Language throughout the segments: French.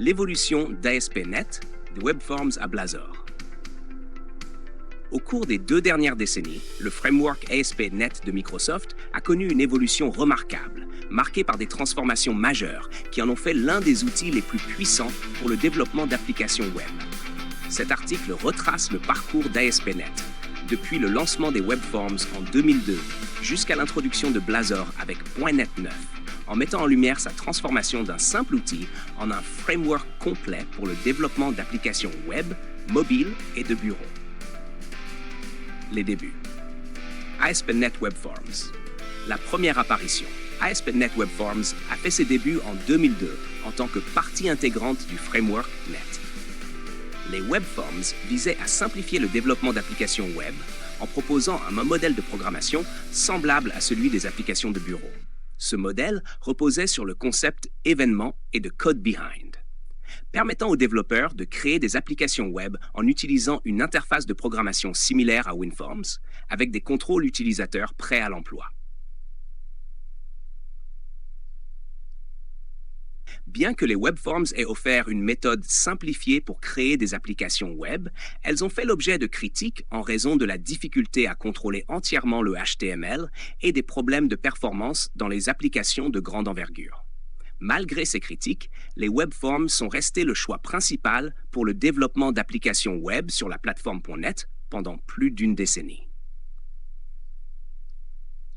L'évolution d'ASP.NET, des WebForms à Blazor. Au cours des 2 dernières décennies, le framework ASP.NET de Microsoft a connu une évolution remarquable, marquée par des transformations majeures qui en ont fait l'un des outils les plus puissants pour le développement d'applications web. Cet article retrace le parcours d'ASP.NET, depuis le lancement des WebForms en 2002 jusqu'à l'introduction de Blazor avec .NET 9, en mettant en lumière sa transformation d'un simple outil en un framework complet pour le développement d'applications web, mobiles et de bureau. Les débuts. ASP.NET WebForms. La première apparition. ASP.NET WebForms a fait ses débuts en 2002 en tant que partie intégrante du framework .NET. Les WebForms visaient à simplifier le développement d'applications web en proposant un modèle de programmation semblable à celui des applications de bureau. Ce modèle reposait sur le concept événement et de code behind, permettant aux développeurs de créer des applications web en utilisant une interface de programmation similaire à WinForms, avec des contrôles utilisateurs prêts à l'emploi. Bien que les WebForms aient offert une méthode simplifiée pour créer des applications web, elles ont fait l'objet de critiques en raison de la difficulté à contrôler entièrement le HTML et des problèmes de performance dans les applications de grande envergure. Malgré ces critiques, les WebForms sont restés le choix principal pour le développement d'applications web sur la plateforme .NET pendant plus d'une décennie.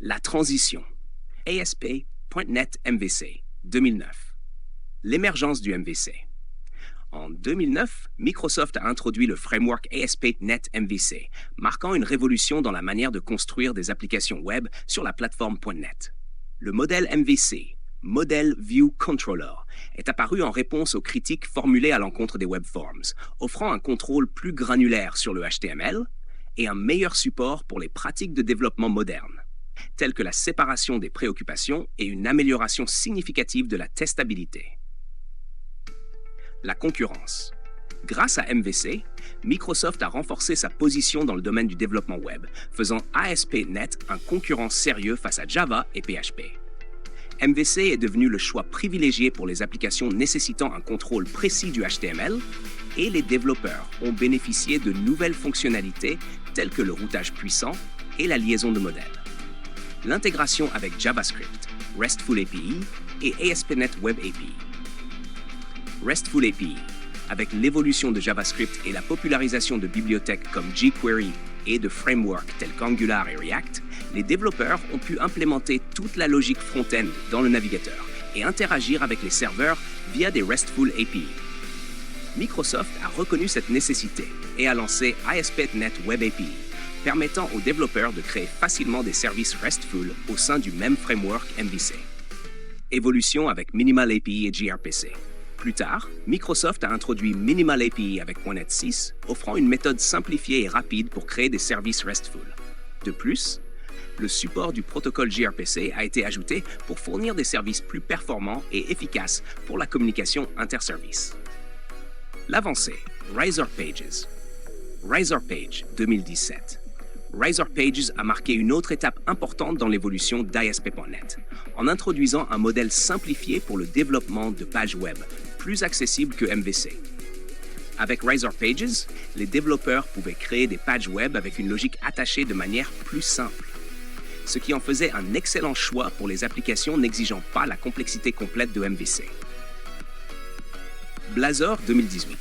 La transition. ASP.NET MVC, 2009. L'émergence du MVC. En 2009, Microsoft a introduit le framework ASP.NET MVC, marquant une révolution dans la manière de construire des applications web sur la plateforme .NET. Le modèle MVC, Model View Controller, est apparu en réponse aux critiques formulées à l'encontre des WebForms, offrant un contrôle plus granulaire sur le HTML et un meilleur support pour les pratiques de développement modernes, telles que la séparation des préoccupations et une amélioration significative de la testabilité. La concurrence. Grâce à MVC, Microsoft a renforcé sa position dans le domaine du développement web, faisant ASP.NET un concurrent sérieux face à Java et PHP. MVC est devenu le choix privilégié pour les applications nécessitant un contrôle précis du HTML, et les développeurs ont bénéficié de nouvelles fonctionnalités telles que le routage puissant et la liaison de modèles. L'intégration avec JavaScript, RESTful API et ASP.NET Web API. RESTful API, avec l'évolution de JavaScript et la popularisation de bibliothèques comme jQuery et de frameworks tels qu'Angular et React, les développeurs ont pu implémenter toute la logique front-end dans le navigateur et interagir avec les serveurs via des RESTful API. Microsoft a reconnu cette nécessité et a lancé ASP.NET Web API, permettant aux développeurs de créer facilement des services RESTful au sein du même framework MVC. Évolution avec Minimal API et gRPC. Plus tard, Microsoft a introduit Minimal API avec .NET 6, offrant une méthode simplifiée et rapide pour créer des services RESTful. De plus, le support du protocole gRPC a été ajouté pour fournir des services plus performants et efficaces pour la communication interservices. L'avancée, Razor Pages. Razor Page 2017. Razor Pages a marqué une autre étape importante dans l'évolution d'ASP.NET, en introduisant un modèle simplifié pour le développement de pages web, plus accessible que MVC. Avec Razor Pages, les développeurs pouvaient créer des pages web avec une logique attachée de manière plus simple, ce qui en faisait un excellent choix pour les applications n'exigeant pas la complexité complète de MVC. Blazor 2018.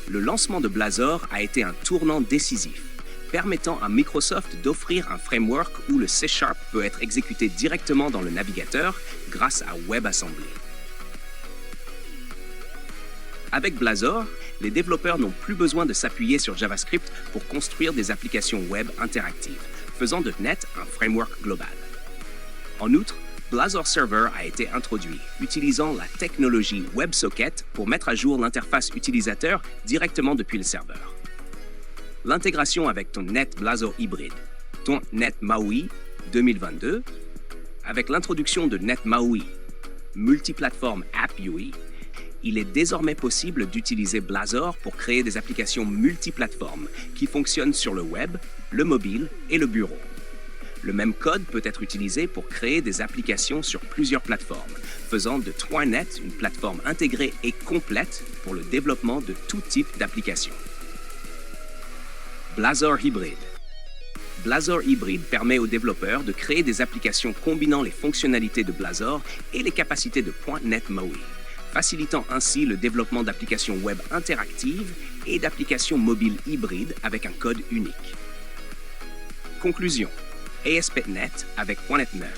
Le lancement de Blazor a été un tournant décisif, permettant à Microsoft d'offrir un framework où le C# peut être exécuté directement dans le navigateur grâce à WebAssembly. Avec Blazor, les développeurs n'ont plus besoin de s'appuyer sur JavaScript pour construire des applications web interactives, faisant de .NET un framework global. En outre, Blazor Server a été introduit, utilisant la technologie WebSocket pour mettre à jour l'interface utilisateur directement depuis le serveur. L'intégration avec .NET Blazor hybride, .NET MAUI 2022, avec l'introduction de .NET MAUI, multiplateforme App UI, il est désormais possible d'utiliser Blazor pour créer des applications multiplateformes qui fonctionnent sur le web, le mobile et le bureau. Le même code peut être utilisé pour créer des applications sur plusieurs plateformes, faisant de Twine.net une plateforme intégrée et complète pour le développement de tout type d'applications. Blazor Hybrid. Blazor Hybrid permet aux développeurs de créer des applications combinant les fonctionnalités de Blazor et les capacités de .NET MAUI, facilitant ainsi le développement d'applications web interactives et d'applications mobiles hybrides avec un code unique. Conclusion. ASP.NET avec .NET 9.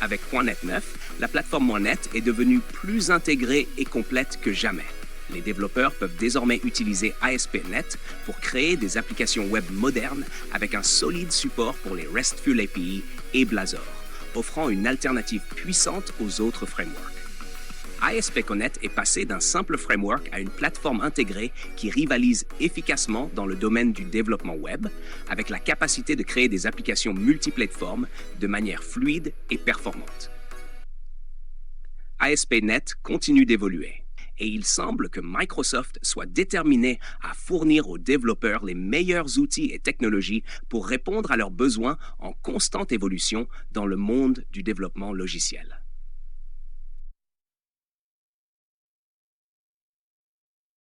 Avec .NET 9, la plateforme .NET est devenue plus intégrée et complète que jamais. Les développeurs peuvent désormais utiliser ASP.NET pour créer des applications web modernes avec un solide support pour les RESTful API et Blazor, offrant une alternative puissante aux autres frameworks. ASP.NET est passé d'un simple framework à une plateforme intégrée qui rivalise efficacement dans le domaine du développement web, avec la capacité de créer des applications multiplateformes de manière fluide et performante. ASP.NET continue d'évoluer, et il semble que Microsoft soit déterminé à fournir aux développeurs les meilleurs outils et technologies pour répondre à leurs besoins en constante évolution dans le monde du développement logiciel.